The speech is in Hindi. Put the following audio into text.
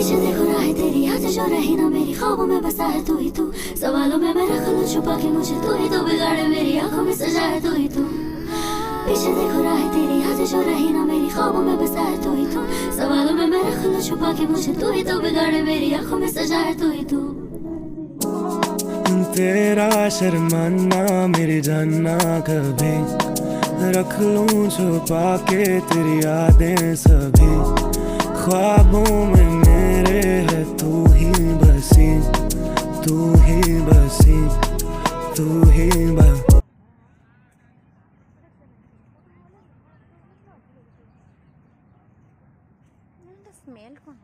पीछे देखो राह तेरी, आज जो रही ना मेरी ख्वाबों में बसा है तू ही तू। सवालों में मैं रख लूं छुपा के मुझे, तू ही तो बिगाड़े मेरी आंखों में सजा है तू ही तू। पीछे देखो राह तेरी, आज जो रही ना मेरी ख्वाबों में बसा है तू ही तू। सवालों में मैं रख लूं छुपा के मुझे, तू ही तो बिगाड़े मेरी आंखों में सजा है तू ही तू। तेरा शर्माना मेरी जानना कभी, रख लूं छुपा के तेरी यादें सभी। ख्वाबों में मेरे है तू ही बसी, तू ही बसी, तू ही बसी। স্মেল কোন